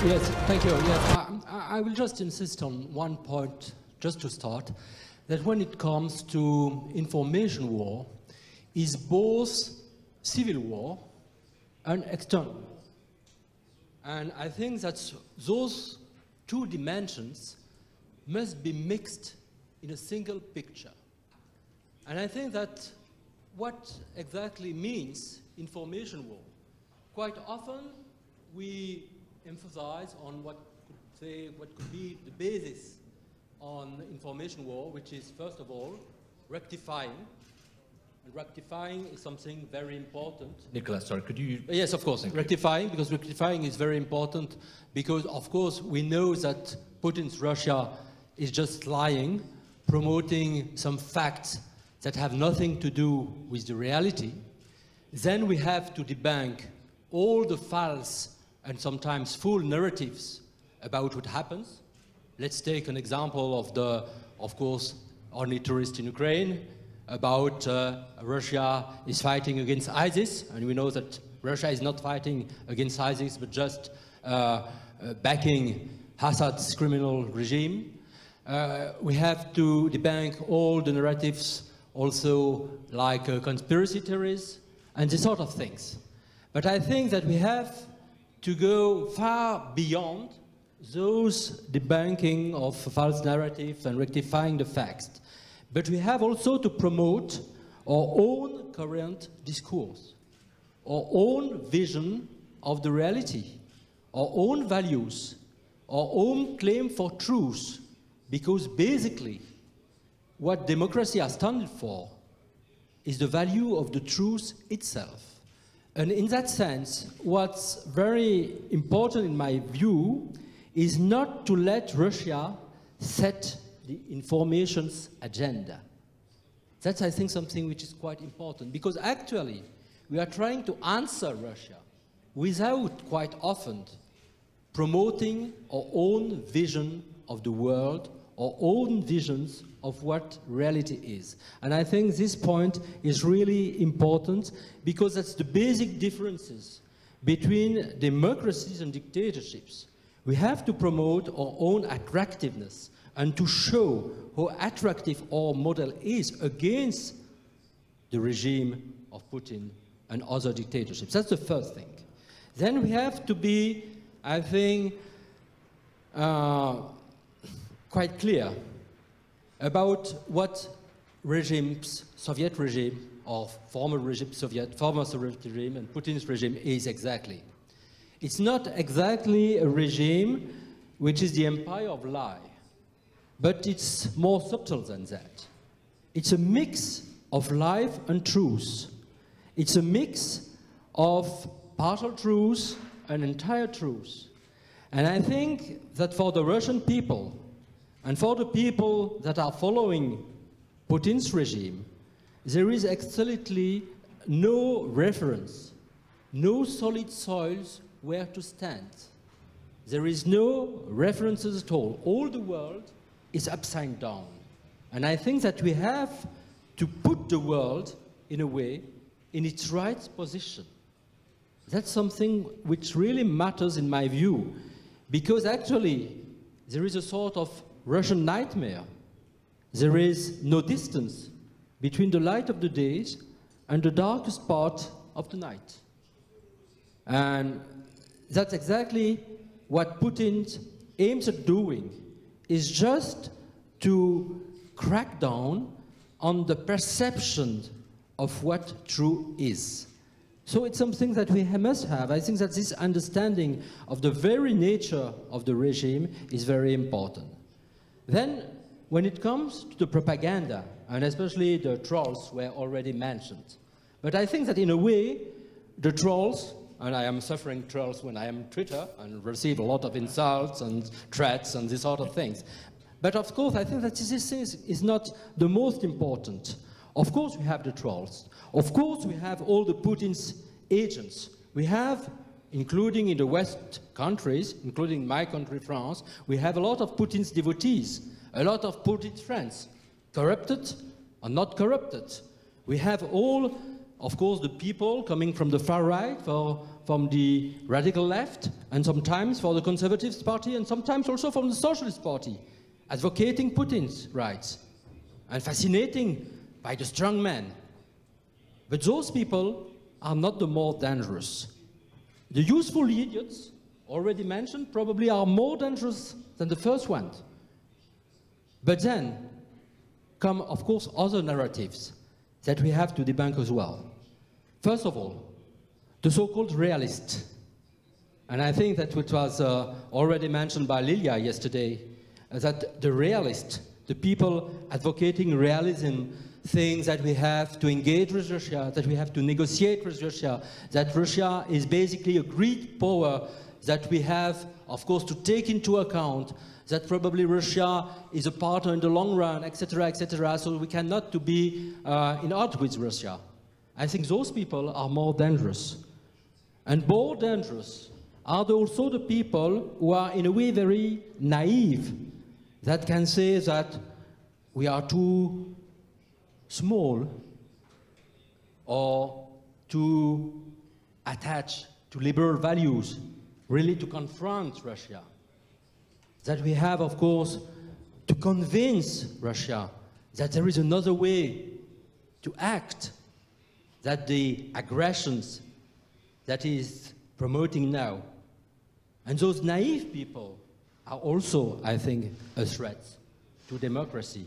Yes, thank you. Yes, I will just insist on one point, just to start, that when it comes to information war, is both civil war and external war. And I think that those two dimensions must be mixed in a single picture. And I think that what exactly means information war, quite often we emphasize on what could be the basis on information war, which is, first of all, rectifying. And rectifying is something very important. Nicolas, sorry, could you... Yes, of course, rectifying, because rectifying is very important, because, of course, we know that Putin's Russia is just lying, promoting some facts that have nothing to do with the reality. Then we have to debunk all the false and sometimes full narratives about what happens. Let's take an example of the, of course, only tourist in Ukraine, about Russia is fighting against ISIS, and we know that Russia is not fighting against ISIS, but just backing Assad's criminal regime. We have to debunk all the narratives also like conspiracy theories and these sort of things. But I think that we have to go far beyond those debunking of false narratives and rectifying the facts. But we have also to promote our own current discourse, our own vision of the reality, our own values, our own claim for truth, because basically what democracy has stood for is the value of the truth itself. And in that sense, what's very important in my view is not to let Russia set the information's agenda. That's, I think, something which is quite important, because actually we are trying to answer Russia without quite often promoting our own vision of the world, our own visions of what reality is. And I think this point is really important, because that's the basic differences between democracies and dictatorships. We have to promote our own attractiveness and to show how attractive our model is against the regime of Putin and other dictatorships. That's the first thing. Then we have to be, I think, quite clear about what regimes, Soviet regime or former Soviet regime and Putin's regime is exactly. It's not exactly a regime which is the empire of lie, but it's more subtle than that. It's a mix of life and truth. It's a mix of partial truth and entire truth. And I think that for the Russian people, and for the people that are following Putin's regime, there is absolutely no reference, no solid soils where to stand. There is no references at all. All the world is upside down. And I think that we have to put the world, in a way, in its right position. That's something which really matters in my view, because actually there is a sort of Russian nightmare. There is no distance between the light of the day and the darkest part of the night. And that's exactly what Putin aims at doing, is just to crack down on the perception of what true is. So it's something that we must have. I think that this understanding of the very nature of the regime is very important. Then, when it comes to the propaganda, and especially the trolls were already mentioned, but I think that in a way, the trolls, and I am suffering trolls when I am on Twitter and receive a lot of insults and threats and these sort of things. But of course, I think that this is not the most important. Of course, we have the trolls. Of course, we have all the Putin's agents. We have, including in the West countries, including my country, France, we have a lot of Putin's devotees, a lot of Putin's friends, corrupted or not corrupted. We have all of course, the people coming from the far right, from the radical left, and sometimes for the Conservative Party, and sometimes also from the Socialist Party, advocating Putin's rights, and fascinating by the strong man. But those people are not the more dangerous. The useful idiots, already mentioned, probably are more dangerous than the first ones. But then come, of course, other narratives that we have to debunk as well. First of all, the so-called realist. And I think that it was already mentioned by Lilia yesterday, that the realist, the people advocating realism, things that we have to engage with Russia, that we have to negotiate with Russia, that Russia is basically a great power that we have, of course, to take into account, that probably Russia is a partner in the long run, etc., so we cannot to be in odds with Russia. I think those people are more dangerous. And more dangerous are also the people who are in a way very naive, that can say that we are too small or too attached to liberal values, really to confront Russia. That we have, of course, to convince Russia that there is another way to act, that the aggressions that is promoting now. And those naive people are also, I think, a threat to democracy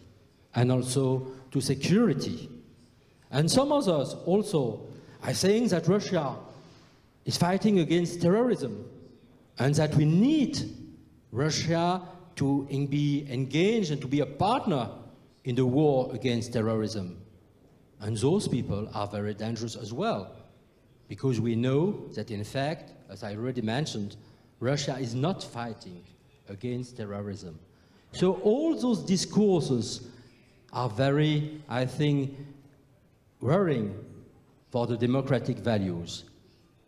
and also to security. And some others also are saying that Russia is fighting against terrorism and that we need Russia to be engaged and to be a partner in the war against terrorism. And those people are very dangerous as well, because we know that, in fact, as I already mentioned, Russia is not fighting against terrorism. So all those discourses are very, I think, worrying for the democratic values.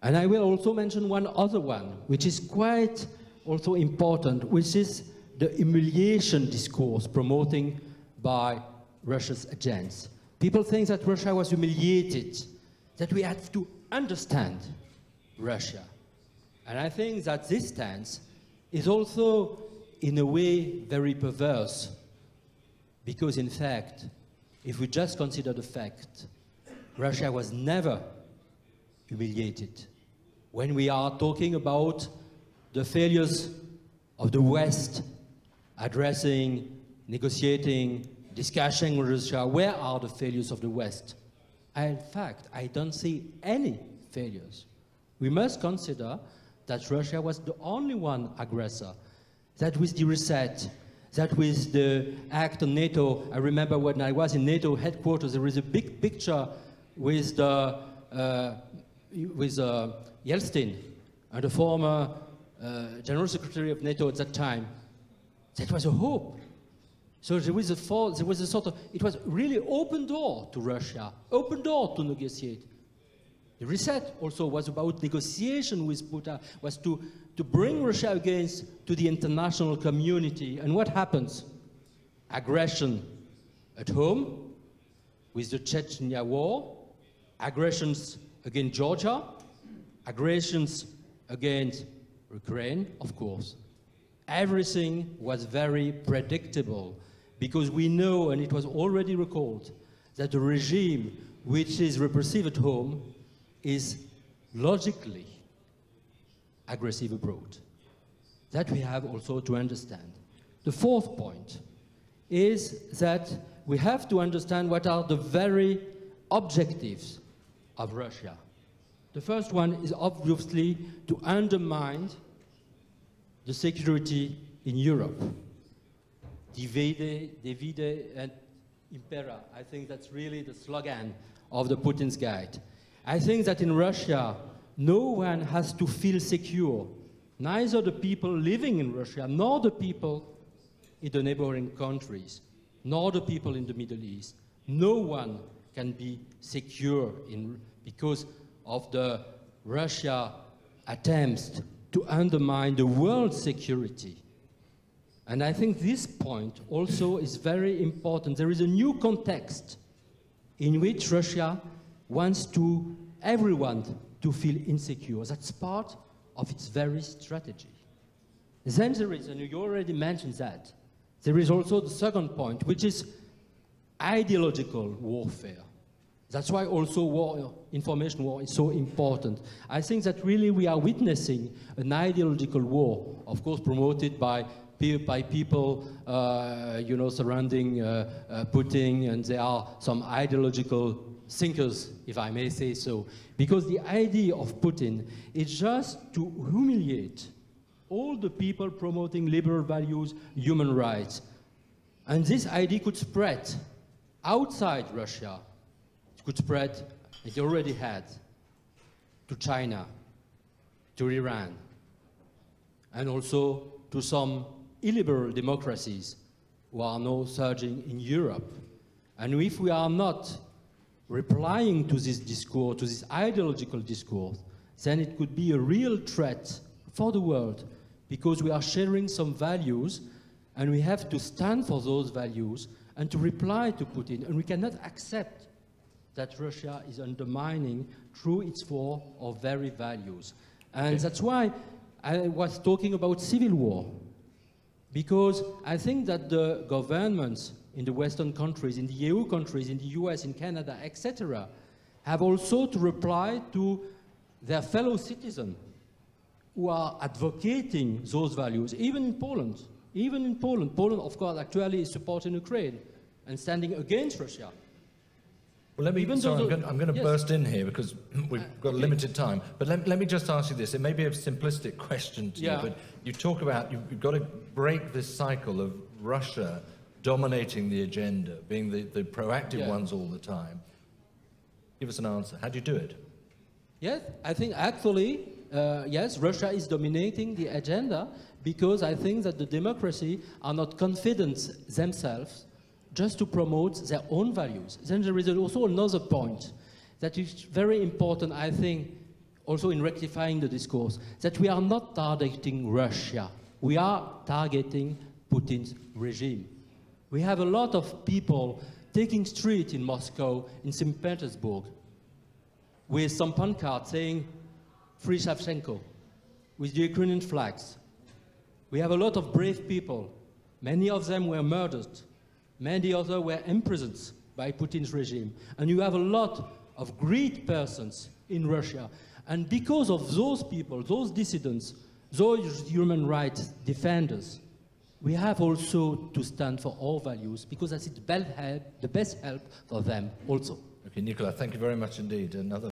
And I will also mention one other one, which is quite also important, which is the humiliation discourse promoting by Russia's agents. People think that Russia was humiliated, that we have to understand Russia. And I think that this stance is also, in a way, very perverse, because in fact, if we just consider the fact, Russia was never humiliated. When we are talking about the failures of the West addressing, negotiating, discussing with Russia, where are the failures of the West? In fact, I don't see any failures. We must consider that Russia was the only one aggressor, that with the reset, that with the act on NATO. I remember when I was in NATO headquarters, there was a big picture with Yeltsin and the former General Secretary of NATO at that time. That was a hope. So there was a sort of, it was really open door to Russia, open door to negotiate. The reset also was about negotiation with Putin, was to bring Russia to the international community. And what happens? Aggression at home with the Chechnya war, aggressions against Georgia, aggressions against Ukraine, of course. Everything was very predictable, because we know, and it was already recalled, that the regime which is repressive at home is logically aggressive abroad. That we have also to understand. The fourth point is that we have to understand what are the very objectives of Russia. The first one is obviously to undermine the security in Europe. Divide and impera. I think that's really the slogan of the Putin's guide. I think that in Russia, no one has to feel secure, neither the people living in Russia, nor the people in the neighboring countries, nor the people in the Middle East. No one can be secure because of the Russia attempts to undermine the world's security. And I think this point also is very important. There is a new context in which Russia wants everyone to feel insecure. That's part of its very strategy. Then there is, and you already mentioned that, there is also the second point, which is ideological warfare. That's why also information war is so important. I think that really we are witnessing an ideological war, of course promoted by people, surrounding Putin, and there are some ideological thinkers, if I may say so. Because the idea of Putin is just to humiliate all the people promoting liberal values, human rights. And this idea could spread outside Russia. It could spread, it already had, to China, to Iran, and also to some illiberal democracies who are now surging in Europe. And if we are not replying to this discourse, to this ideological discourse, then it could be a real threat for the world, because we are sharing some values and we have to stand for those values and to reply to Putin. And we cannot accept that Russia is undermining through its war our very values. And that's why I was talking about civil war, because I think that the governments in the Western countries, in the EU countries, in the US, in Canada, etc., have also to reply to their fellow citizens who are advocating those values, even in Poland. Even in Poland. Poland, of course, actually is supporting Ukraine and standing against Russia. Well, I'm going to burst in here because we've got limited time. But let me just ask you this. It may be a simplistic question to you, but you talk about you've got to break this cycle of Russia dominating the agenda, being the proactive ones all the time. Give us an answer. How do you do it? Yes, I think actually, yes, Russia is dominating the agenda because I think that the democracy are not confident themselves just to promote their own values. Then there is also another point that is very important, I think, also in rectifying the discourse, that we are not targeting Russia. We are targeting Putin's regime. We have a lot of people taking street in Moscow, in St. Petersburg, with some pancards saying, "Free Shevchenko," with the Ukrainian flags. We have a lot of brave people. Many of them were murdered. Many others were imprisoned by Putin's regime. And you have a lot of great persons in Russia. And because of those people, those dissidents, those human rights defenders, we have also to stand for our values, because that's the best help for them also. Okay, Nicolas, thank you very much indeed. Another